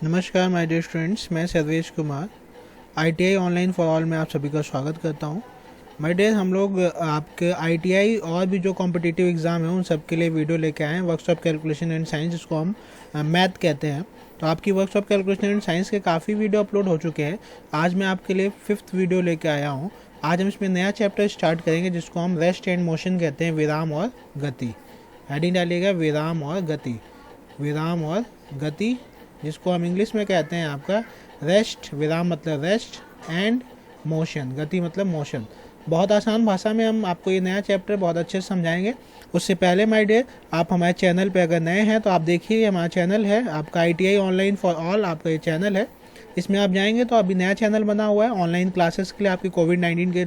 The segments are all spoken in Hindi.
नमस्कार माय डियर स्टूडेंट्स, मैं Sarvesh Kumar ITI online for all में आप सभी का स्वागत करता हूं। माय डियर, हम लोग आपके आईटीआई और भी जो कॉम्पिटिटिव एग्ज़ाम है उन सब के लिए वीडियो लेके आए हैं। वर्कशॉप कैलकुलेशन एंड साइंस, जिसको हम मैथ कहते हैं। तो आपकी वर्कशॉप कैलकुलेशन एंड साइंस के काफ़ी वीडियो अपलोड हो चुके हैं। आज मैं आपके लिए 5th वीडियो लेके आया हूँ। आज हम इसमें नया चैप्टर स्टार्ट करेंगे जिसको हम रेस्ट एंड मोशन कहते हैं, विराम और गति। हेडिंग डालिएगा विराम और गति, विराम और गति, जिसको हम इंग्लिश में कहते हैं आपका रेस्ट। विराम मतलब रेस्ट एंड मोशन, गति मतलब मोशन। बहुत आसान भाषा में हम आपको ये नया चैप्टर बहुत अच्छे से समझाएंगे। उससे पहले माय डियर, आप हमारे चैनल पे अगर नए हैं तो आप देखिए, हमारा चैनल है आपका आईटीआई ऑनलाइन फॉर ऑल, आपका ये चैनल है। इसमें आप जाएंगे तो अभी नया चैनल बना हुआ है ऑनलाइन क्लासेस के लिए, आपकी कोविड-19 के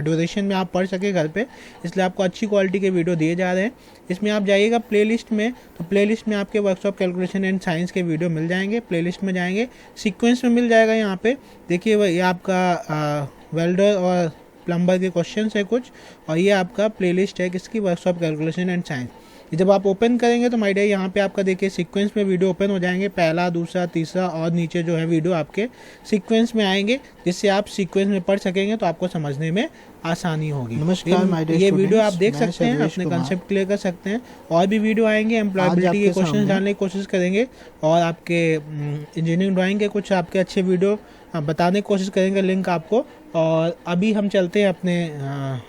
ड्यूरेशन में आप पढ़ सके घर पे, इसलिए आपको अच्छी क्वालिटी के वीडियो दिए जा रहे हैं। इसमें आप जाइएगा प्लेलिस्ट में, तो प्लेलिस्ट में आपके वर्कशॉप कैलकुलेशन एंड साइंस के वीडियो मिल जाएंगे। प्लेलिस्ट में जाएंगे, सीक्वेंस में मिल जाएगा। यहाँ पे देखिए, ये आपका वेल्डर और प्लम्बर के क्वेश्चन है कुछ, और ये आपका प्लेलिस्ट है किसकी, वर्कशॉप कैलकुलेशन एंड साइंस। जब आप ओपन करेंगे तो माय डियर यहाँ पे आपका देखिए सीक्वेंस में वीडियो ओपन हो जाएंगे, पहला, दूसरा, तीसरा और नीचे जो है वीडियो आपके सीक्वेंस में आएंगे, जिससे आप सीक्वेंस में पढ़ सकेंगे तो आपको समझने में आसानी होगी। नमस्कार माय डियर ये वीडियो आप स्टूडेंट्स, देख मैं सकते हैं, सर्वेश अपने कुमार कंसेप्ट क्लियर कर सकते हैं। और भी वीडियो आएंगे, एम्प्लॉयबिलिटी के आपके क्वेश्चन सामने जानने की कोशिश करेंगे, और आपके इंजीनियरिंग ड्राइंग के कुछ आपके अच्छे वीडियो बताने की कोशिश करेंगे, लिंक आपको। और अभी हम चलते हैं अपने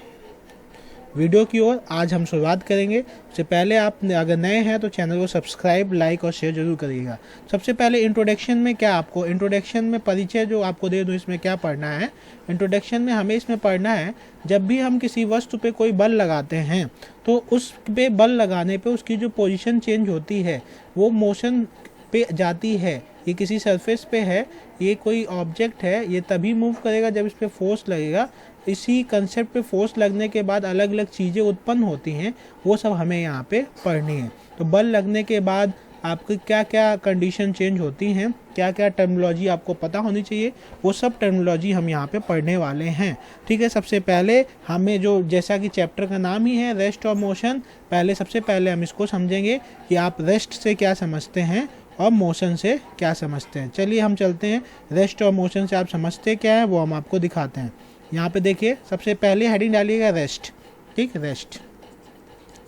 वीडियो की ओर। आज हम शुरुआत करेंगे। उससे पहले आप अगर नए हैं तो चैनल को सब्सक्राइब, लाइक और शेयर जरूर करिएगा। सबसे पहले इंट्रोडक्शन में क्या, आपको इंट्रोडक्शन में परिचय जो आपको दे दूँ, इसमें क्या पढ़ना है। इंट्रोडक्शन में हमें इसमें पढ़ना है, जब भी हम किसी वस्तु पे कोई बल लगाते हैं तो उस पे बल लगाने पे उसकी जो पोजीशन चेंज होती है वो मोशन पे जाती है। ये किसी सरफेस पे है, ये कोई ऑब्जेक्ट है, ये तभी मूव करेगा जब इस पे फोर्स लगेगा। इसी कंसेप्ट पे फोर्स लगने के बाद अलग अलग चीज़ें उत्पन्न होती हैं, वो सब हमें यहाँ पे पढ़नी है। तो बल लगने के बाद आपकी क्या क्या कंडीशन चेंज होती हैं, क्या क्या टर्मिनोलॉजी आपको पता होनी चाहिए, वो सब टर्मिनोलॉजी हम यहाँ पे पढ़ने वाले हैं। ठीक है, सबसे पहले हमें जो, जैसा कि चैप्टर का नाम ही है रेस्ट और मोशन, सबसे पहले हम इसको समझेंगे कि आप रेस्ट से क्या समझते हैं और मोशन से क्या समझते हैं। चलिए हम चलते हैं, रेस्ट और मोशन से आप समझते क्या है वो हम आपको दिखाते हैं। यहाँ पे देखिए, सबसे पहले हेडिंग डालिएगा रेस्ट। ठीक, रेस्ट।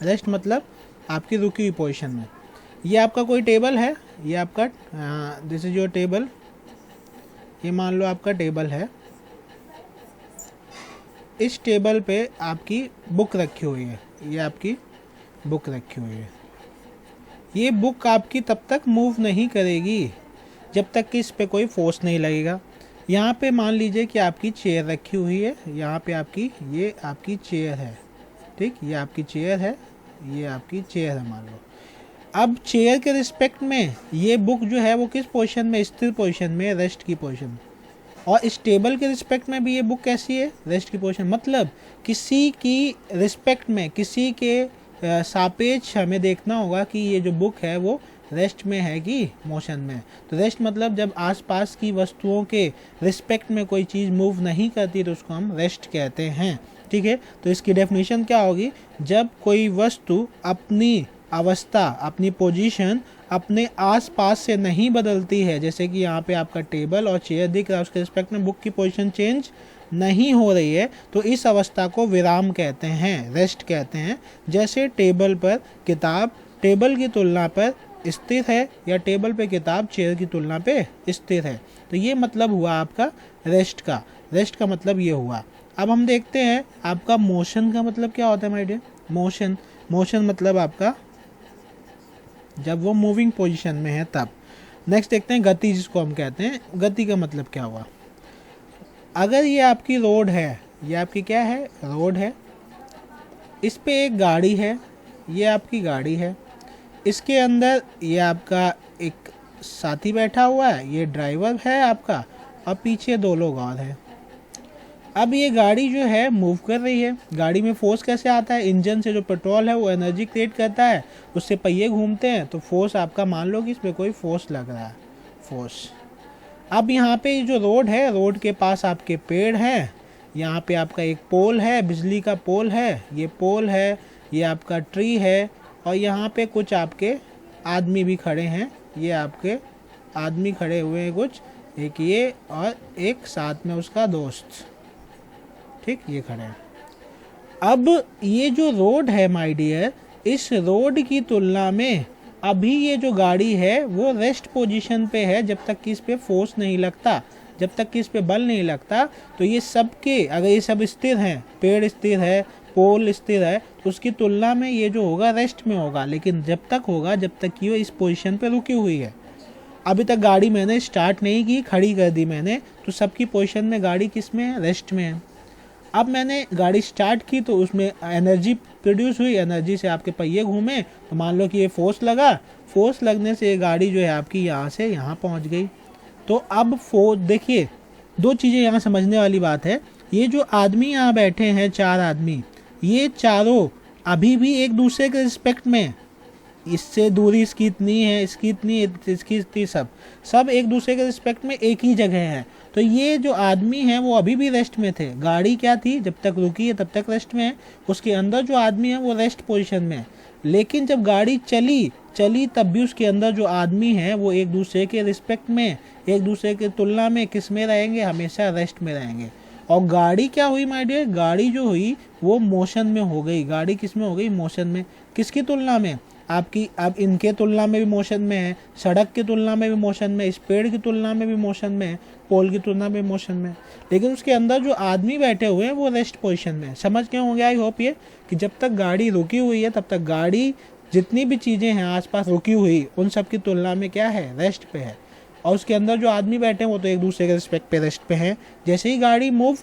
रेस्ट मतलब आपकी रुकी हुई पोजीशन में। ये आपका कोई टेबल है, ये आपका दिस इज योर टेबल, ये मान लो आपका टेबल है। इस टेबल पे आपकी बुक रखी हुई है, ये आपकी बुक रखी हुई है। ये बुक आपकी तब तक मूव नहीं करेगी जब तक कि इस पे कोई फोर्स नहीं लगेगा। यहाँ पे मान लीजिए कि आपकी चेयर रखी हुई है, यहाँ पे आपकी, ये आपकी चेयर है। ठीक, ये आपकी चेयर है, ये आपकी चेयर है मान लो। अब चेयर के रिस्पेक्ट में ये बुक जो है वो किस पोजीशन में, स्थिर पोजीशन में, रेस्ट की पोजीशन। और इस टेबल के रिस्पेक्ट में भी ये बुक कैसी है, रेस्ट की पोजीशन। मतलब किसी की रिस्पेक्ट में, किसी के सापेक्ष हमें देखना होगा कि ये जो बुक है वो रेस्ट में है कि मोशन में। तो रेस्ट मतलब जब आसपास की वस्तुओं के रिस्पेक्ट में कोई चीज़ मूव नहीं करती तो उसको हम रेस्ट कहते हैं। ठीक है, तो इसकी डेफिनेशन क्या होगी, जब कोई वस्तु अपनी अवस्था, अपनी पोजीशन अपने आसपास से नहीं बदलती है, जैसे कि यहाँ पे आपका टेबल और चेयर दिख रहा है, उसके रिस्पेक्ट में बुक की पोजीशन चेंज नहीं हो रही है, तो इस अवस्था को विराम कहते हैं, रेस्ट कहते हैं। जैसे टेबल पर किताब टेबल की तुलना पर स्थिर है, या टेबल पे किताब चेयर की तुलना पे स्थिर है। तो ये मतलब हुआ आपका रेस्ट का। रेस्ट का मतलब ये हुआ। अब हम देखते हैं आपका मोशन का मतलब क्या होता है माय डियर। मोशन मतलब आपका जब वो मूविंग पोजीशन में है तब। नेक्स्ट देखते हैं गति, जिसको हम कहते हैं। गति का मतलब क्या हुआ, अगर ये आपकी रोड है, ये आपकी क्या है, रोड है, इस पे एक गाड़ी है, ये आपकी गाड़ी है, इसके अंदर ये आपका एक साथी बैठा हुआ है, ये ड्राइवर है आपका, और पीछे 2 लोग और हैं। अब ये गाड़ी जो है मूव कर रही है। गाड़ी में फोर्स कैसे आता है, इंजन से जो पेट्रोल है वो एनर्जी क्रिएट करता है, उससे पहिए घूमते हैं, तो फोर्स आपका, मान लो कि इसमें कोई फोर्स लग रहा है, फोर्स। अब यहाँ पे जो रोड है, रोड के पास आपके पेड़ हैं, यहाँ पे आपका एक पोल है, बिजली का पोल है, ये पोल है, ये आपका ट्री है, और यहाँ पे कुछ आपके आदमी भी खड़े हैं, ये आपके आदमी खड़े हुए हैं कुछ, एक ये और एक साथ में उसका दोस्त, ठीक, ये खड़े हैं। अब ये जो रोड है माय डियर, इस रोड की तुलना में अभी ये जो गाड़ी है वो रेस्ट पोजीशन पे है, जब तक कि इस पे फोर्स नहीं लगता, जब तक कि इस पे बल नहीं लगता। तो ये सब के अगर ये सब स्थिर हैं, पेड़ स्थिर है, पोल स्थिर है, तो उसकी तुलना में ये जो होगा रेस्ट में होगा। लेकिन जब तक होगा जब तक कि वो इस पोजीशन पे रुकी हुई है। अभी तक गाड़ी मैंने स्टार्ट नहीं की, खड़ी कर दी मैंने, तो सबकी पोजीशन में गाड़ी किस में है, रेस्ट में है। अब मैंने गाड़ी स्टार्ट की तो उसमें एनर्जी प्रोड्यूस हुई, एनर्जी से आपके पहिए घूमे, तो मान लो कि ये फोर्स लगा, फोर्स लगने से ये गाड़ी जो है आपकी यहाँ से यहाँ पहुँच गई। तो अब देखिए दो चीज़ें यहाँ समझने वाली बात है। ये जो आदमी यहाँ बैठे हैं, 4 आदमी, ये चारों अभी भी एक दूसरे के रिस्पेक्ट में, इससे दूरी इसकी इतनी है, इसकी इतनी, इसकी इतनी, सब एक दूसरे के रिस्पेक्ट में एक ही जगह है। तो ये जो आदमी है वो अभी भी रेस्ट में थे। गाड़ी क्या थी, जब तक रुकी है तब तक रेस्ट में है, उसके अंदर जो आदमी है वो रेस्ट पोजीशन में है। लेकिन जब गाड़ी चली तब भी उसके अंदर जो आदमी है वो एक दूसरे के रिस्पेक्ट में, एक दूसरे के तुलना में किस में रहेंगे, हमेशा रेस्ट में रहेंगे। और गाड़ी क्या हुई माय डियर, गाड़ी जो हुई वो मोशन में हो गई। गाड़ी किस में हो गई, मोशन में। किसकी तुलना में, आपकी, अब इनके तुलना में भी मोशन में है, सड़क की तुलना में भी मोशन में, इस पेड़ की तुलना में भी मोशन में है, पोल की तुलना में मोशन में। लेकिन उसके अंदर जो आदमी बैठे हुए हैं वो रेस्ट पोजीशन में। समझ गए होंगे आई होप ये, कि जब तक गाड़ी रुकी हुई है तब तक गाड़ी जितनी भी चीज़ें हैं आसपास रुकी हुई, उन सब की तुलना में क्या है, रेस्ट पे है। और उसके अंदर जो आदमी बैठे हैं वो तो एक दूसरे के रिस्पेक्ट पे, रेस्ट पे हैं। जैसे ही गाड़ी मूव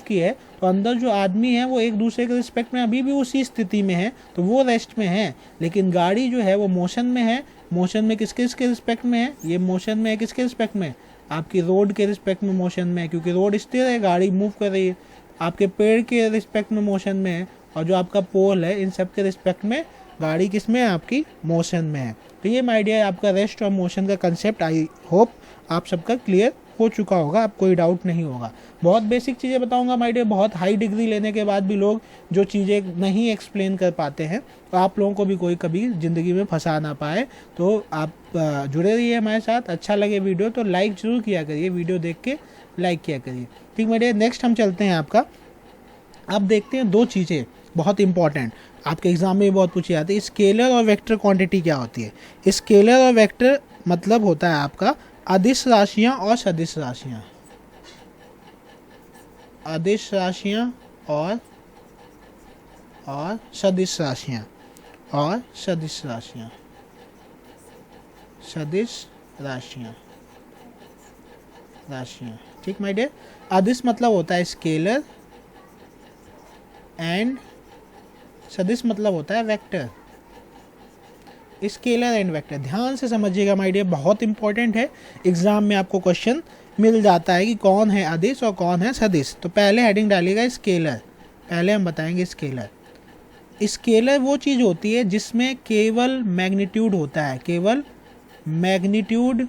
की है तो अंदर जो आदमी है वो एक दूसरे के रिस्पेक्ट में अभी भी उसी स्थिति में है, तो वो रेस्ट में है। लेकिन गाड़ी जो है वो मोशन में है। मोशन में किसके रिस्पेक्ट में है, ये मोशन में है किसके रिस्पेक्ट में, आपकी रोड के रिस्पेक्ट में मोशन में है, क्योंकि रोड स्थिर है, गाड़ी मूव कर रही है। आपके पेड़ के रिस्पेक्ट में मोशन में है, और जो आपका पोल है, इन सब के रिस्पेक्ट में गाड़ी किस में है, आपकी मोशन में है। तो ये माय डियर आपका रेस्ट और मोशन का कंसेप्ट आई होप आप सबका क्लियर हो चुका होगा, अब कोई डाउट नहीं होगा। बहुत बेसिक चीज़ें बताऊंगा माय डियर, बहुत हाई डिग्री लेने के बाद भी लोग जो चीज़ें नहीं एक्सप्लेन कर पाते हैं, तो आप लोगों को भी कोई कभी ज़िंदगी में फंसा ना पाए। तो आप जुड़े रहिए हमारे साथ। अच्छा लगे वीडियो तो लाइक ज़रूर किया करिए, वीडियो देख के लाइक किया करिए, ठीक माय डियर। नेक्स्ट हम चलते हैं आपका, अब देखते हैं 2 चीज़ें बहुत इंपॉर्टेंट, आपके एग्जाम में बहुत पूछी जाती है। स्केलर और वेक्टर क्वांटिटी क्या होती है। स्केलर और वेक्टर मतलब होता है आपका अदिश राशियां और सदिश राशियां, अदिश राशियां और सदिश राशियां, और सदिश राशियां, सदिश राशियां, ठीक माय डियर। अदिश मतलब होता है स्केलर एंड सदिश मतलब होता है वेक्टर। स्केलर एंड वेक्टर ध्यान से समझिएगा माय डियर, बहुत इंपॉर्टेंट है। एग्जाम में आपको क्वेश्चन मिल जाता है कि कौन है अदिश और कौन है सदिश। तो पहले हेडिंग डालिएगा स्केलर, पहले हम बताएंगे स्केलर। स्केलर वो चीज़ होती है जिसमें केवल मैग्नीट्यूड होता है, केवल मैग्नीट्यूड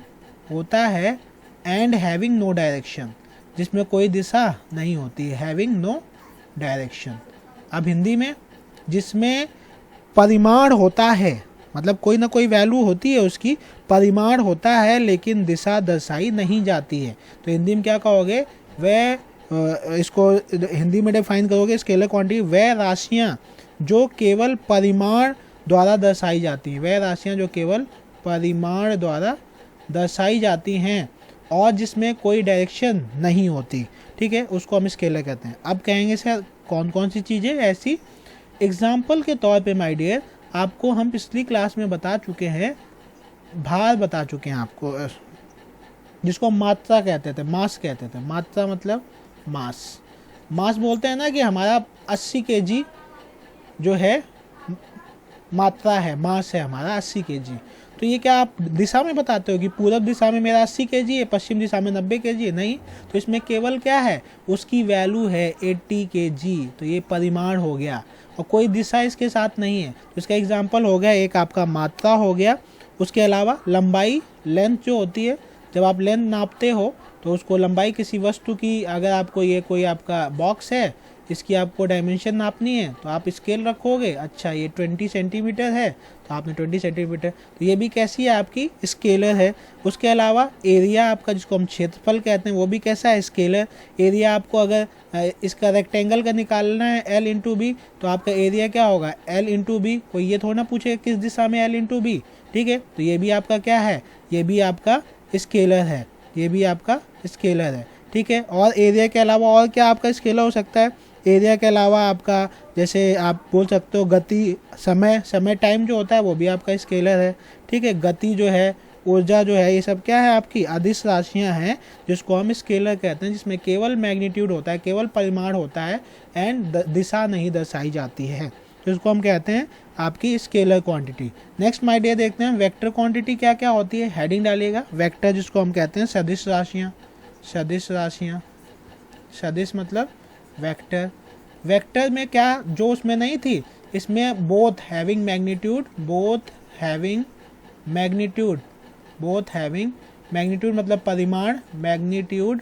होता है, एंड हैविंग नो डायरेक्शन, जिसमें कोई दिशा नहीं होती है, हैविंग नो डायरेक्शन। अब हिंदी में जिसमें परिमाण होता है, मतलब कोई ना कोई वैल्यू होती है, उसकी परिमाण होता है लेकिन दिशा दर्शाई नहीं जाती है, तो हिंदी में क्या कहोगे, वह इसको हिंदी में डिफाइन करोगे स्केलर क्वांटिटी, वह राशियाँ जो केवल परिमाण द्वारा दर्शाई जाती हैं, वह राशियाँ जो केवल परिमाण द्वारा दर्शाई जाती हैं और जिसमें कोई डायरेक्शन नहीं होती, ठीक है, उसको हम स्केलर कहते हैं। अब कहेंगे सर कौन कौन सी चीज़ें ऐसी, एग्जाम्पल के तौर पे माय डियर आपको हम पिछली क्लास में बता चुके हैं, भार बता चुके हैं आपको, जिसको मात्रा कहते थे, मास कहते थे। मात्रा मतलब मास बोलते हैं ना कि हमारा 80 kg जो है मात्रा है, मास है हमारा 80 kg। तो ये क्या आप दिशा में बताते हो कि पूरब दिशा में मेरा 80 kg है, पश्चिम दिशा में 90 kg है? नहीं, तो इसमें केवल क्या है, उसकी वैल्यू है 80 kg, तो ये परिमाण हो गया और कोई दिशा इसके साथ नहीं है। तो इसका एग्जाम्पल हो गया, एक आपका मात्रा हो गया, उसके अलावा लंबाई, लेंथ जो होती है, जब आप लेंथ नापते हो तो उसको लंबाई किसी वस्तु की, अगर आपको ये कोई आपका बॉक्स है, इसकी आपको डायमेंशन नापनी है तो आप स्केल रखोगे, अच्छा ये 20 सेंटीमीटर है तो आपने 20 सेंटीमीटर, तो ये भी कैसी है आपकी स्केलर है। उसके अलावा एरिया आपका जिसको हम क्षेत्रफल कहते हैं वो भी कैसा है, स्केलर। एरिया आपको अगर इसका रेक्टेंगल का निकालना है L इंटू बी तो आपका एरिया क्या होगा L इंटू बी। कोई ये थोड़ा ना पूछेगा किस दिशा में L इंटू बी, ठीक है। तो ये भी आपका क्या है, ये भी आपका स्केलर है, ये भी आपका स्केलर है, ठीक है। और एरिया के अलावा और क्या आपका स्केलर हो सकता है, एरिया के अलावा आपका जैसे आप बोल सकते हो गति, समय टाइम जो होता है वो भी आपका स्केलर है, ठीक है। गति जो है, ऊर्जा जो है, ये सब क्या है आपकी अदिश राशियां हैं जिसको हम स्केलर कहते हैं, जिसमें केवल मैग्नीट्यूड होता है, केवल परिमाण होता है एंड दिशा नहीं दर्शाई जाती है, तो इसको हम कहते हैं आपकी scalar quantity. Next my dear देखते हैं वेक्टर क्वांटिटी क्या क्या होती है, हेडिंग डालिएगा। वेक्टर जिसको हम कहते हैं सदिश राशियाँ, सदिश राशियाँ, सदिश मतलब वेक्टर। वेक्टर में क्या जो उसमें नहीं थी, इसमें both having magnitude, both having magnitude, both having magnitude मतलब परिमाण, magnitude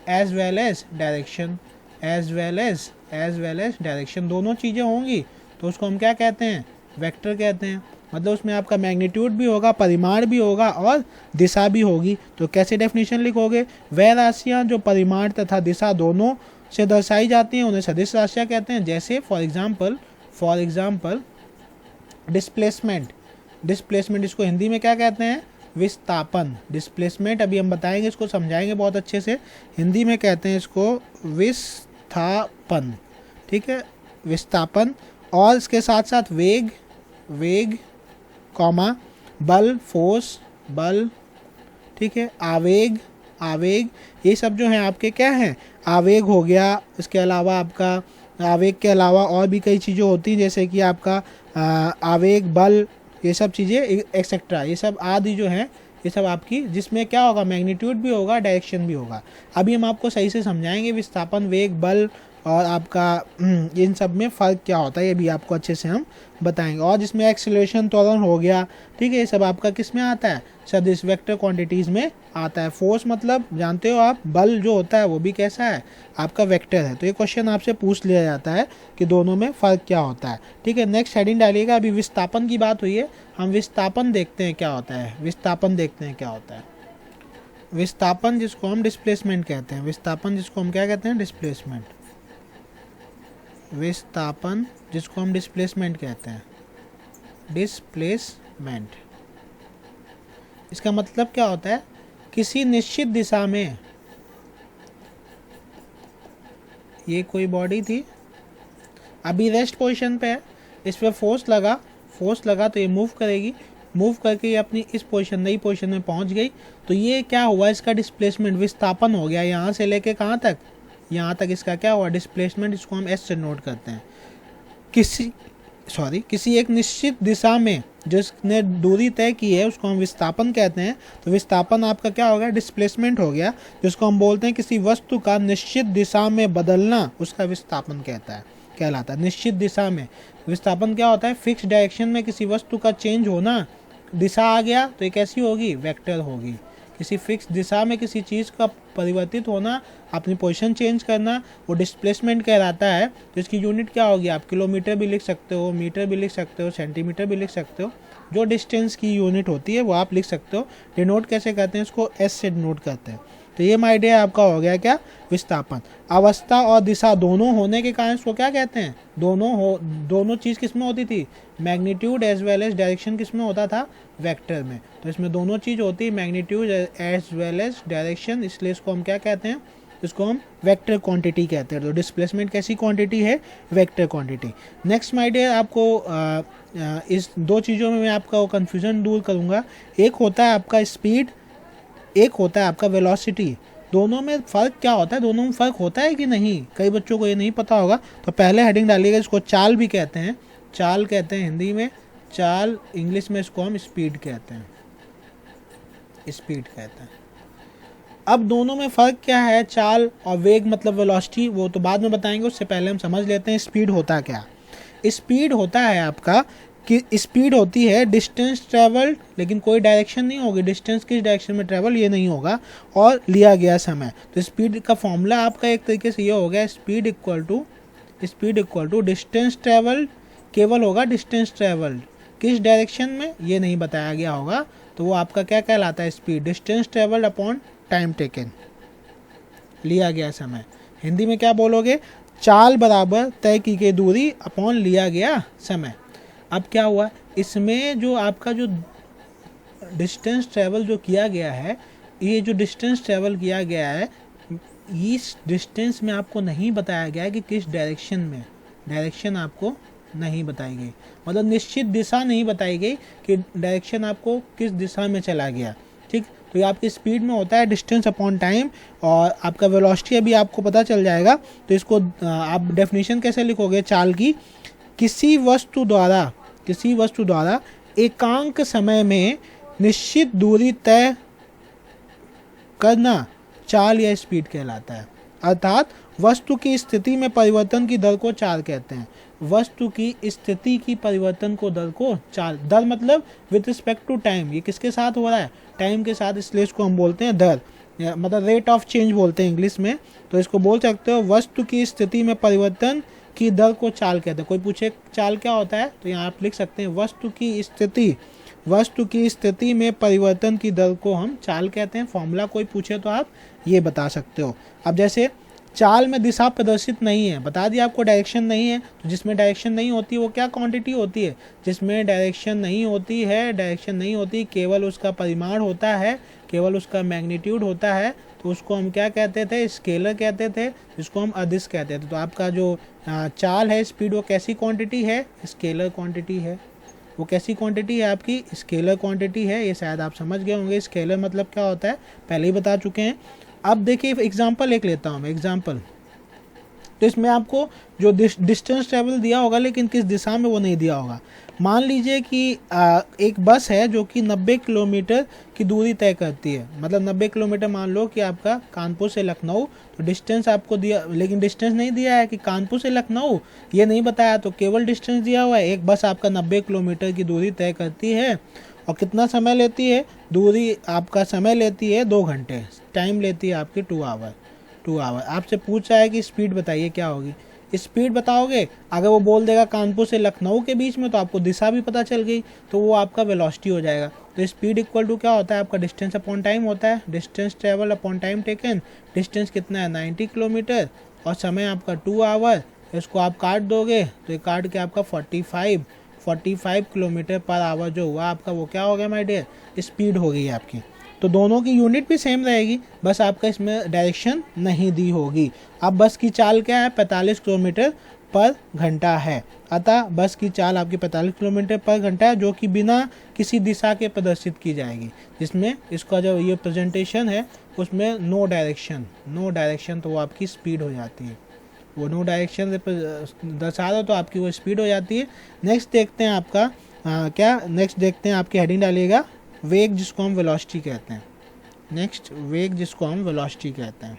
as well as direction, as well as direction, दोनों चीज़ें होंगी तो उसको हम क्या कहते हैं, वेक्टर कहते हैं। मतलब उसमें आपका मैग्नीट्यूड भी होगा, परिमाण भी होगा और दिशा भी होगी। तो कैसे डेफिनेशन लिखोगे, वह राशियाँ जो परिमाण तथा दिशा दोनों से दर्शाई जाती हैं उन्हें सदिश राशियाँ कहते हैं। जैसे फॉर एग्जाम्पल डिस्प्लेसमेंट, डिस्प्लेसमेंट इसको हिंदी में क्या कहते हैं, विस्थापन। डिस्प्लेसमेंट अभी हम बताएंगे, इसको समझाएंगे बहुत अच्छे से। हिंदी में कहते हैं इसको विस्थापन, ठीक है, विस्थापन। और इसके साथ साथ वेग कॉमा बल, फोर्स, बल, ठीक है, आवेग, ये सब जो हैं आपके क्या हैं, आवेग हो गया। इसके अलावा आपका आवेग के अलावा और भी कई चीज़ें होती हैं जैसे कि आपका आवेग, बल, ये सब चीज़ें एक्सेट्रा, ये सब आदि जो हैं ये सब आपकी, जिसमें क्या होगा मैग्नीट्यूड भी होगा, डायरेक्शन भी होगा। अभी हम आपको सही से समझाएंगे विस्थापन, वेग, बल और आपका इन सब में फ़र्क क्या होता है, ये भी आपको अच्छे से हम बताएंगे। और जिसमें एक्सीलरेशन, त्वरण हो गया, ठीक है, ये सब आपका किस में आता है, सदिश वेक्टर क्वांटिटीज़ में आता है। फोर्स मतलब जानते हो आप, बल जो होता है वो भी कैसा है आपका वेक्टर है। तो ये क्वेश्चन आपसे पूछ लिया जाता है कि दोनों में फ़र्क क्या होता है, ठीक है। नेक्स्ट हेडिंग डालिएगा। अभी विस्थापन की बात हुई है, हम विस्थापन देखते हैं क्या होता है, विस्थापन देखते हैं क्या होता है। विस्थापन जिसको हम डिस्प्लेसमेंट कहते हैं, विस्थापन जिसको हम क्या कहते हैं, डिस्प्लेसमेंट, विस्थापन जिसको हम डिस्प्लेसमेंट कहते हैं, डिस्प्लेसमेंट। इसका मतलब क्या होता है, किसी निश्चित दिशा में, ये कोई बॉडी थी अभी रेस्ट पोजीशन पे है, इस पर फोर्स लगा तो ये मूव करेगी, मूव करके ये अपनी इस पोजीशन, नई पोजीशन में पहुंच गई, तो ये क्या हुआ, इसका डिस्प्लेसमेंट, विस्थापन हो गया। यहाँ से लेके कहाँ तक, यहाँ तक इसका क्या हुआ, डिस्प्लेसमेंट। इसको हम एस से नोट करते हैं। किसी एक निश्चित दिशा में जिसने दूरी तय की है उसको हम विस्थापन कहते हैं। तो विस्थापन आपका क्या हो गया, डिस्प्लेसमेंट हो गया, जिसको हम बोलते हैं किसी वस्तु का निश्चित दिशा में बदलना, उसका विस्थापन कहलाता है। निश्चित दिशा में विस्थापन क्या होता है, फिक्स डायरेक्शन में किसी वस्तु का चेंज होना, दिशा आ गया तो ये कैसी होगी, वेक्टर होगी। किसी फिक्स दिशा में किसी चीज़ का परिवर्तित होना, अपनी पोजीशन चेंज करना, वो डिस्प्लेसमेंट कहलाता है। तो इसकी यूनिट क्या होगी, आप किलोमीटर भी लिख सकते हो, मीटर भी लिख सकते हो, सेंटीमीटर भी लिख सकते हो, जो डिस्टेंस की यूनिट होती है वो आप लिख सकते हो। डिनोट कैसे करते हैं, इसको एस से डिनोट करते हैं। तो ये आइडिया आपका हो गया क्या, विस्थापन। अवस्था और दिशा दोनों होने के कारण इसको क्या कहते हैं, दोनों चीज़ किस में होती थी, magnitude as well as direction किस में होता था, वेक्टर में। तो इसमें दोनों चीज़ होती है, magnitude as well as direction, इसलिए इसको हम क्या कहते हैं, इसको हम वेक्टर क्वांटिटी कहते हैं। तो डिस्प्लेसमेंट कैसी क्वांटिटी है, vector quantity. Next my dear आपको इस दो चीज़ों में मैं आपका कन्फ्यूजन दूर करूँगा। एक होता है आपका स्पीड, एक होता है आपका वेलोसिटी। दोनों में फ़र्क क्या होता है, दोनों में फ़र्क होता है कि नहीं, कई बच्चों को ये नहीं पता होगा। तो पहले हेडिंग डालिएगा, इसको चाल भी कहते हैं, चाल कहते हैं हिंदी में, चाल, इंग्लिश में इसको हम स्पीड कहते हैं, स्पीड कहते हैं। अब दोनों में फ़र्क क्या है, चाल और वेग मतलब वेलोसिटी, वो तो बाद में बताएंगे, उससे पहले हम समझ लेते हैं स्पीड होता क्या। स्पीड होता है आपका कि स्पीड होती है डिस्टेंस ट्रेवल्ड, लेकिन कोई डायरेक्शन नहीं होगी, डिस्टेंस किस डायरेक्शन में ट्रेवल ये नहीं होगा, और लिया गया समय। तो स्पीड का फॉर्मूला आपका एक तरीके से ये हो गया, speed equal to speed equal to distance travelled, केवल होगा डिस्टेंस ट्रेवल्ड, किस डायरेक्शन में ये नहीं बताया गया होगा, तो वो आपका क्या कहलाता है, speed, distance travelled upon time taken, लिया गया समय। हिंदी में क्या बोलोगे, चाल बराबर तय की गई दूरी अपॉन लिया गया समय। अब क्या हुआ, इसमें जो आपका जो डिस्टेंस ट्रेवल जो किया गया है, ये जो डिस्टेंस ट्रेवल किया गया है, इस डिस्टेंस में आपको नहीं बताया गया है कि किस डायरेक्शन में, डायरेक्शन आपको नहीं बताई गई, मतलब निश्चित दिशा नहीं बताई गई कि डायरेक्शन आपको किस दिशा में चला गया। ठीक, तो ये आपकी स्पीड में होता है डिस्टेंस अपॉन टाइम, और आपका वेलोसिटी अभी आपको पता चल जाएगा। तो इसको आप डेफिनेशन कैसे लिखोगे चाल की, किसी वस्तु द्वारा एकांक समय में निश्चित दूरी तय करना चाल या स्पीड कहलाता है। अर्थात वस्तु की स्थिति में परिवर्तन की दर को चाल कहते हैं। वस्तु की स्थिति की परिवर्तन को दर को चाल, दर मतलब विथ रिस्पेक्ट टू टाइम, ये किसके साथ हो रहा है, टाइम के साथ, इसलिए इसको हम बोलते हैं दर, मतलब रेट ऑफ चेंज बोलते हैं इंग्लिश में। तो इसको बोल सकते हो वस्तु की स्थिति में परिवर्तन की दर को चाल कहते हैं। कोई पूछे चाल क्या होता है, तो यहाँ आप लिख सकते हैं वस्तु की स्थिति में परिवर्तन की दर को हम चाल कहते हैं। फॉर्मूला कोई पूछे तो आप ये बता सकते हो। अब जैसे चाल में दिशा प्रदर्शित नहीं है, बता दिया आपको डायरेक्शन नहीं है, तो जिसमें डायरेक्शन नहीं होती वो क्या क्वांटिटी होती है, जिसमें डायरेक्शन नहीं होती केवल उसका परिमाण होता है, केवल उसका मैग्नीट्यूड होता है, तो उसको हम क्या कहते थे, स्केलर कहते थे, जिसको हम अदिश कहते थे। तो आपका जो चाल है, स्पीड, वो कैसी क्वांटिटी है, स्केलर क्वांटिटी है। वो कैसी क्वांटिटी है आपकी, स्केलर क्वांटिटी है। ये शायद आप समझ गए होंगे स्केलर मतलब क्या होता है, पहले ही बता चुके हैं। अब देखिए एग्जांपल एक लेता हूँ मैं, एग्जांपल। तो इसमें आपको जो डिस्टेंस ट्रेवल दिया होगा लेकिन किस दिशा में वो नहीं दिया होगा। मान लीजिए कि एक बस है जो कि 90 किलोमीटर की दूरी तय करती है, मतलब 90 किलोमीटर मान लो कि आपका कानपुर से लखनऊ, तो डिस्टेंस आपको दिया, लेकिन डिस्टेंस नहीं दिया है कि कानपुर से लखनऊ, ये नहीं बताया, तो केवल डिस्टेंस दिया हुआ है। एक बस आपका 90 किलोमीटर की दूरी तय करती है और कितना समय लेती है, दूरी आपका समय लेती है 2 घंटे, टाइम लेती है आपकी 2 आवर। आपसे पूछ रहा है कि स्पीड बताइए क्या होगी, स्पीड बताओगे, अगर वो बोल देगा कानपुर से लखनऊ के बीच में, तो आपको दिशा भी पता चल गई, तो वो आपका वेलोसिटी हो जाएगा। तो स्पीड इक्वल टू क्या होता है आपका, डिस्टेंस अपॉन टाइम होता है, distance travel upon time taken. Distance कितना है 90 किलोमीटर और समय आपका 2 आवर। इसको आप काट दोगे तो ये काट के आपका 45 किलोमीटर पर आवर जो हुआ आपका, वो क्या हो गया माय डियर, स्पीड हो गई आपकी। तो दोनों की यूनिट भी सेम रहेगी, बस आपका इसमें डायरेक्शन नहीं दी होगी। अब बस की चाल क्या है, 45 किलोमीटर पर घंटा है। अतः बस की चाल आपकी 45 किलोमीटर पर घंटा है, जो कि बिना किसी दिशा के प्रदर्शित की जाएगी, जिसमें इसका जो ये प्रेजेंटेशन है उसमें नो डायरेक्शन, तो वो आपकी स्पीड हो जाती है। वो नो डायरेक्शन दर्शा दो तो आपकी वो स्पीड हो जाती है। नेक्स्ट देखते हैं आपका नेक्स्ट देखते हैं, आपकी हेडिंग डालिएगा वेग, जिसको हम वेलोसिटी कहते हैं। नेक्स्ट वेग, जिसको हम वेलोसिटी कहते हैं।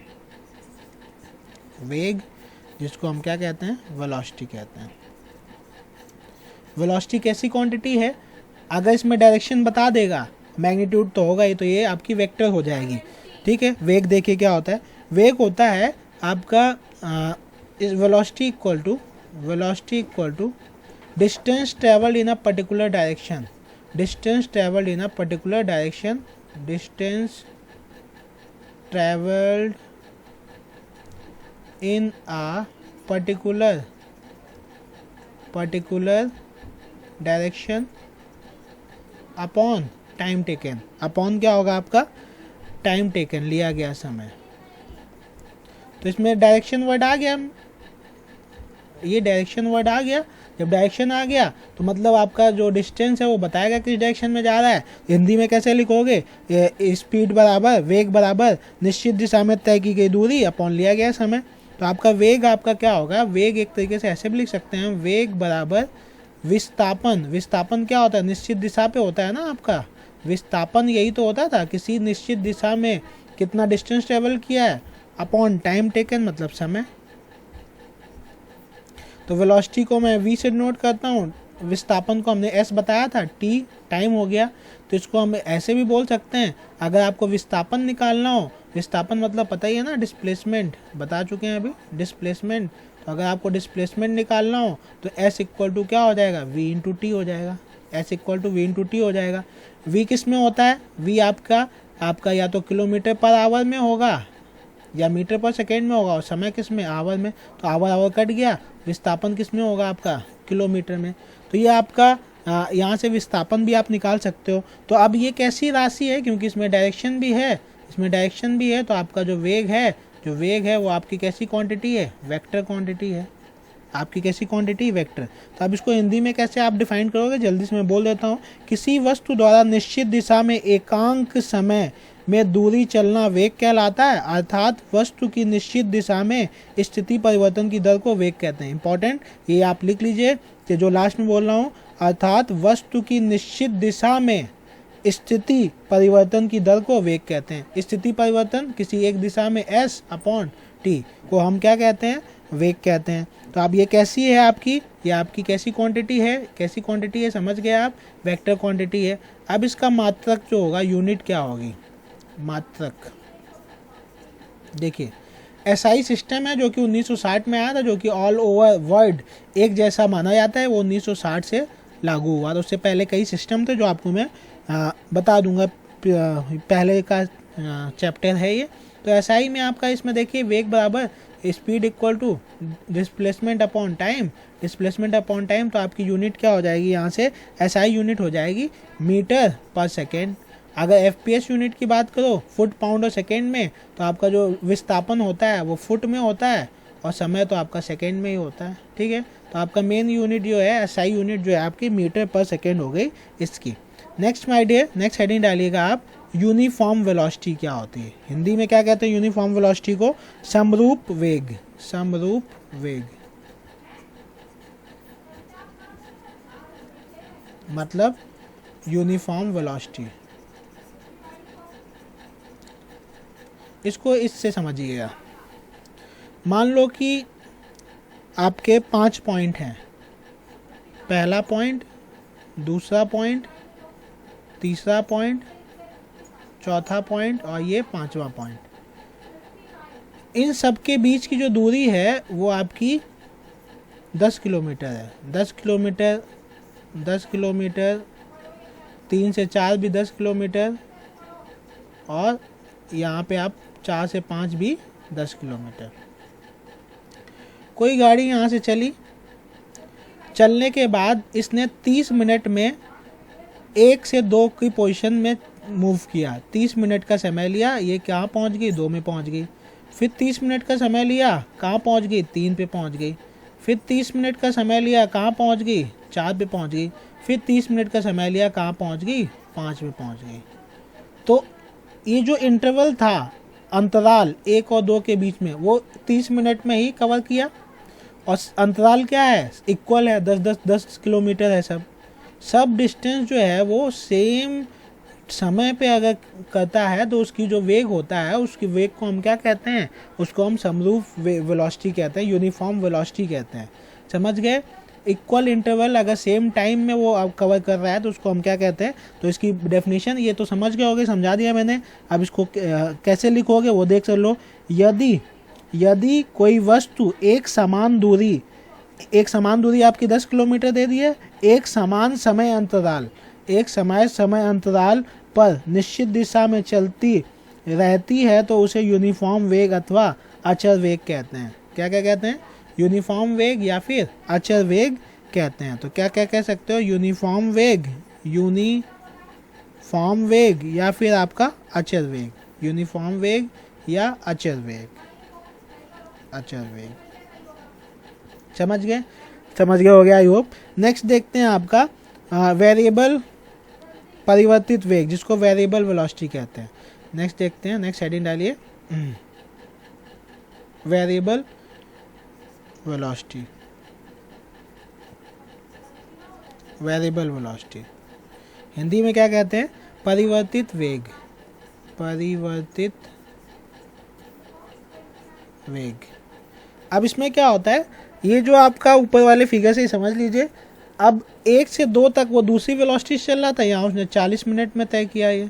वेग, जिसको हम क्या कहते हैं, वेलोसिटी कहते हैं। वेलोसिटी कैसी क्वांटिटी है, अगर इसमें डायरेक्शन बता देगा, मैग्नीट्यूड तो होगा ही, तो ये आपकी वेक्टर हो जाएगी। ठीक है, वेग देखिए क्या होता है, वेग होता है आपका velocity equal to distance travelled in a particular direction. Distance traveled in a particular direction, distance traveled in a particular direction upon time taken। upon क्या होगा आपका, time taken, लिया गया समय। तो इसमें डायरेक्शन वर्ड आ गया, ये डायरेक्शन वर्ड आ गया। जब डायरेक्शन आ गया तो मतलब आपका जो डिस्टेंस है वो बताएगा किस डायरेक्शन में जा रहा है। हिंदी में कैसे लिखोगे, स्पीड बराबर वेग बराबर निश्चित दिशा में तय की गई दूरी अपॉन लिया गया समय। तो आपका वेग आपका क्या होगा, वेग एक तरीके से ऐसे भी लिख सकते हैं, वेग बराबर विस्थापन। विस्थापन क्या होता है, निश्चित दिशा पे होता है ना आपका विस्थापन, यही तो होता था, किसी निश्चित दिशा में कितना डिस्टेंस ट्रेवल किया है अपॉन टाइम टेकन, मतलब समय। तो वेलोसिटी को मैं v से नोट करता हूँ, विस्थापन को हमने एस बताया था, टी टाइम हो गया, तो इसको हम ऐसे भी बोल सकते हैं। अगर आपको विस्थापन निकालना हो, विस्थापन मतलब पता ही है ना, डिस्प्लेसमेंट बता चुके हैं अभी, डिस्प्लेसमेंट। तो अगर आपको डिस्प्लेसमेंट निकालना हो तो एस इक्वल टू क्या हो जाएगा, वी इंटू टी हो जाएगा। S equal to V into T हो जाएगा। वी किस में होता है, वी आपका या तो किलोमीटर पर आवर में होगा या मीटर पर सेकेंड में होगा, और समय किस में, आवर में। तो आवर कट गया, विस्थापन किस में होगा आपका, किलोमीटर में। तो ये आपका यहाँ से विस्थापन भी आप निकाल सकते हो। तो अब ये कैसी राशि है, क्योंकि इसमें डायरेक्शन भी है, तो आपका जो वेग है वो आपकी कैसी क्वांटिटी है, वेक्टर क्वांटिटी है, आपकी कैसी क्वांटिटी, वेक्टर। तो अब इसको हिंदी में कैसे आप डिफाइन करोगे, जल्दी से मैं बोल देता हूँ। किसी वस्तु द्वारा निश्चित दिशा में एकांक समय में दूरी चलना वेग कहलाता है, अर्थात वस्तु की निश्चित दिशा में स्थिति परिवर्तन की दर को वेग कहते हैं। इंपॉर्टेंट, ये आप लिख लीजिए कि जो लास्ट में बोल रहा हूँ, अर्थात वस्तु की निश्चित दिशा में स्थिति परिवर्तन की दर को वेग कहते हैं। स्थिति परिवर्तन किसी एक दिशा में s अपॉन टी को हम क्या कहते हैं, वेग कहते हैं। तो अब ये कैसी है आपकी, ये आपकी कैसी क्वांटिटी है, समझ गए आप, वेक्टर क्वांटिटी है। अब इसका मात्रक जो होगा, यूनिट क्या होगी, मात्रक। देखिए एसआई सिस्टम है जो कि 1960 में आया था, जो कि ऑल ओवर वर्ल्ड एक जैसा माना जाता है, वो 1960 से लागू हुआ। तो उससे पहले कई सिस्टम थे जो आपको मैं बता दूंगा, पहले का चैप्टर है ये। तो एसआई में आपका इसमें देखिए वेग बराबर speed equal to displacement upon time, तो आपकी यूनिट क्या हो जाएगी, यहाँ से एसआई यूनिट हो जाएगी मीटर पर सेकेंड। अगर एफपीएस यूनिट की बात करो, फुट पाउंड और सेकेंड में, तो आपका जो विस्थापन होता है वो फुट में होता है और समय तो आपका सेकेंड में ही होता है। ठीक है, तो आपका मेन यूनिट जो है, एसआई यूनिट जो है आपकी मीटर पर सेकेंड हो गई इसकी। Next my dear, next heading डालिएगा आप, यूनिफॉर्म वेलोसिटी क्या होती है। हिंदी में क्या कहते हैं यूनिफॉर्म वेलोसिटी को, समरूप वेग, मतलब यूनिफॉर्म वेलोसिटी। इसको इससे समझिएगा, मान लो कि आपके 5 पॉइंट हैं, पहला पॉइंट, दूसरा पॉइंट, तीसरा पॉइंट, चौथा पॉइंट और ये 5वां पॉइंट। इन सब के बीच की जो दूरी है वो आपकी 10 किलोमीटर है। 10 किलोमीटर, 3 से 4 भी 10 किलोमीटर, और यहाँ पे आप 4 से 5 भी 10 किलोमीटर। कोई गाड़ी यहाँ से चलने के बाद इसने 30 मिनट में 1 से 2 की पोजीशन में मूव किया, 30 मिनट का समय लिया, ये कहाँ पहुँच गई, 2 में पहुँच गई। फिर 30 मिनट का समय लिया, कहाँ पहुँच गई, 3 पे पहुँच गई। फिर 30 मिनट का समय लिया, कहाँ पहुँच गई, 4 पे पहुँच गई। फिर 30 मिनट का समय लिया, कहाँ पहुँच गई, 5 पे पहुँच गई। तो ये जो इंटरवल था, अंतराल 1 और 2 के बीच में, वो 30 मिनट में ही कवर किया। और अंतराल क्या है, इक्वल है, 10 किलोमीटर है। सब डिस्टेंस जो है वो सेम समय पे अगर करता है तो उसकी जो वेग होता है, उसकी वेग को हम क्या कहते हैं, उसको हम समरूप वेलोसिटी कहते हैं, यूनिफॉर्म वेलोसिटी कहते हैं। समझ गए, इक्वल इंटरवल अगर सेम टाइम में वो अब कवर कर रहा है तो उसको हम क्या कहते हैं। तो इसकी डेफिनेशन ये तो समझ गए होगे, समझा दिया मैंने। अब इसको कैसे लिखोगे वो देख लो। यदि कोई वस्तु एक समान दूरी आपकी 10 किलोमीटर दे दी है, एक समान समय अंतराल पर निश्चित दिशा में चलती रहती है, तो उसे यूनिफॉर्म वेग अथवा अचर वेग कहते हैं। क्या कहते हैं, यूनिफॉर्म वेग या फिर अचर वेग कहते हैं। तो क्या कह सकते हो, यूनिफॉर्म वेग या फिर आपका अचर वेग, यूनिफॉर्म वेग या अचर वेग। समझ गए हो गया आई होप। नेक्स्ट देखते हैं आपका वेरिएबल परिवर्तित वेग, जिसको वेरिएबल वेलोसिटी कहते हैं। नेक्स्ट देखते हैं, नेक्स्ट हेडिंग डालिए, वेरिएबल वेलोसिटी। हिंदी में क्या कहते हैं, परिवर्तित वेग। अब इसमें क्या होता है, ये जो आपका ऊपर वाले फिगर से समझ लीजिए, अब 1 से 2 तक वो दूसरी वेलोसिटी से चल रहा था, यहाँ उसने 40 मिनट में तय किया। ये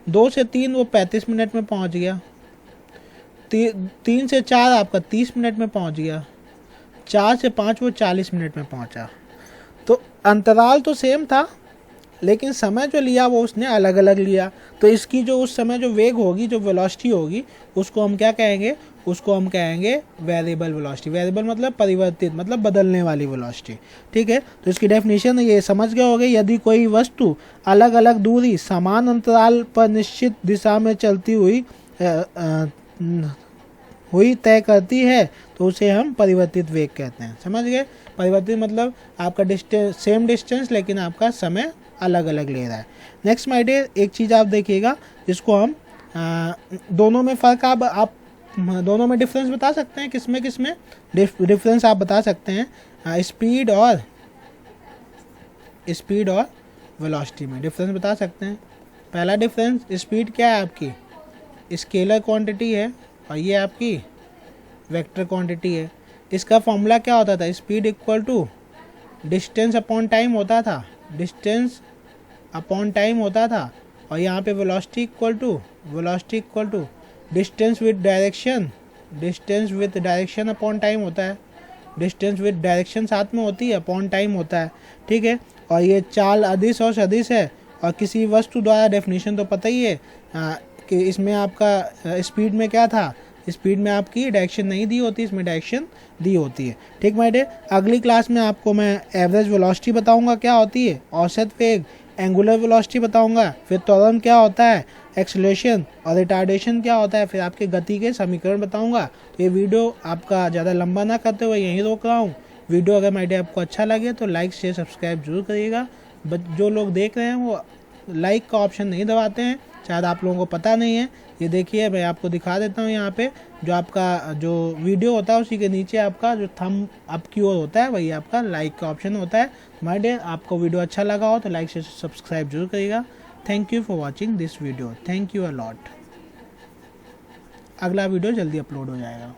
2 से 3 वो 35 मिनट में पहुंच गया। 3 से 4 आपका 30 मिनट में पहुंच गया। 4 से 5 वो 40 मिनट में पहुंचा। तो अंतराल तो सेम था, लेकिन समय जो लिया वो उसने अलग अलग लिया। तो इसकी जो उस समय जो वेग होगी, जो वेलोसिटी होगी, उसको हम क्या कहेंगे? उसको हम कहेंगे वेरिएबल वेलोसिटी। वेरिएबल मतलब परिवर्तित, मतलब बदलने वाली वेलोसिटी। ठीक है, तो इसकी डेफिनेशन ये समझ गए होंगे। यदि कोई वस्तु अलग अलग दूरी समान अंतराल पर निश्चित दिशा में चलती हुई तय करती है तो उसे हम परिवर्तित वेग कहते हैं। समझ गए? परिवर्तित मतलब आपका डिस्टेंस सेम डिस्टेंस, लेकिन आपका समय अलग अलग ले रहा है। नेक्स्ट माय डियर, एक चीज़ आप देखिएगा जिसको हम दोनों में फ़र्क आप दोनों में डिफरेंस बता सकते हैं। किसमें किसमें डिफरेंस आप बता सकते हैं? स्पीड और वेलोसिटी में डिफरेंस बता सकते हैं। पहला डिफरेंस, स्पीड क्या है आपकी? स्केलर क्वांटिटी है और ये आपकी वेक्टर क्वांटिटी है। इसका फॉर्मूला क्या होता था? Speed equal to distance upon time होता था। डिस्टेंस अपॉन टाइम होता था। और यहाँ पे velocity equal to distance with direction upon time होता है। डिस्टेंस विद डायरेक्शन साथ में होती है, अपॉन टाइम होता है। ठीक है, और ये चाल अदिश और सदिश है। और किसी वस्तु द्वारा डेफिनेशन तो पता ही है कि इसमें आपका स्पीड में क्या था? स्पीड में आपकी डायरेक्शन नहीं दी होती, इसमें डायरेक्शन दी होती है। ठीक माय डियर, अगली क्लास में आपको मैं एवरेज वेलोसिटी बताऊंगा क्या होती है, औसत वेग, एंगुलर वेलोसिटी बताऊंगा, फिर त्वरण क्या होता है, एक्सेलरेशन और रिटार्डेशन क्या होता है, फिर आपके गति के समीकरण बताऊंगा। तो ये वीडियो आपका ज़्यादा लंबा ना करते हुए यहीं रोक रहा हूँ। वीडियो अगर माय डियर आपको अच्छा लगे तो लाइक शेयर सब्सक्राइब जरूर करिएगा। जो लोग देख रहे हैं वो लाइक का ऑप्शन नहीं दबाते हैं, शायद आप लोगों को पता नहीं है। ये देखिए, मैं आपको दिखा देता हूँ। यहाँ पे जो आपका जो वीडियो होता है उसी के नीचे आपका जो थंब अप की ओर होता है वही आपका लाइक का ऑप्शन होता है। माय डियर, आपको वीडियो अच्छा लगा हो तो लाइक से सब्सक्राइब जरूर करिएगा। Thank you for watching this video. Thank you a lot. अगला वीडियो जल्दी अपलोड हो जाएगा।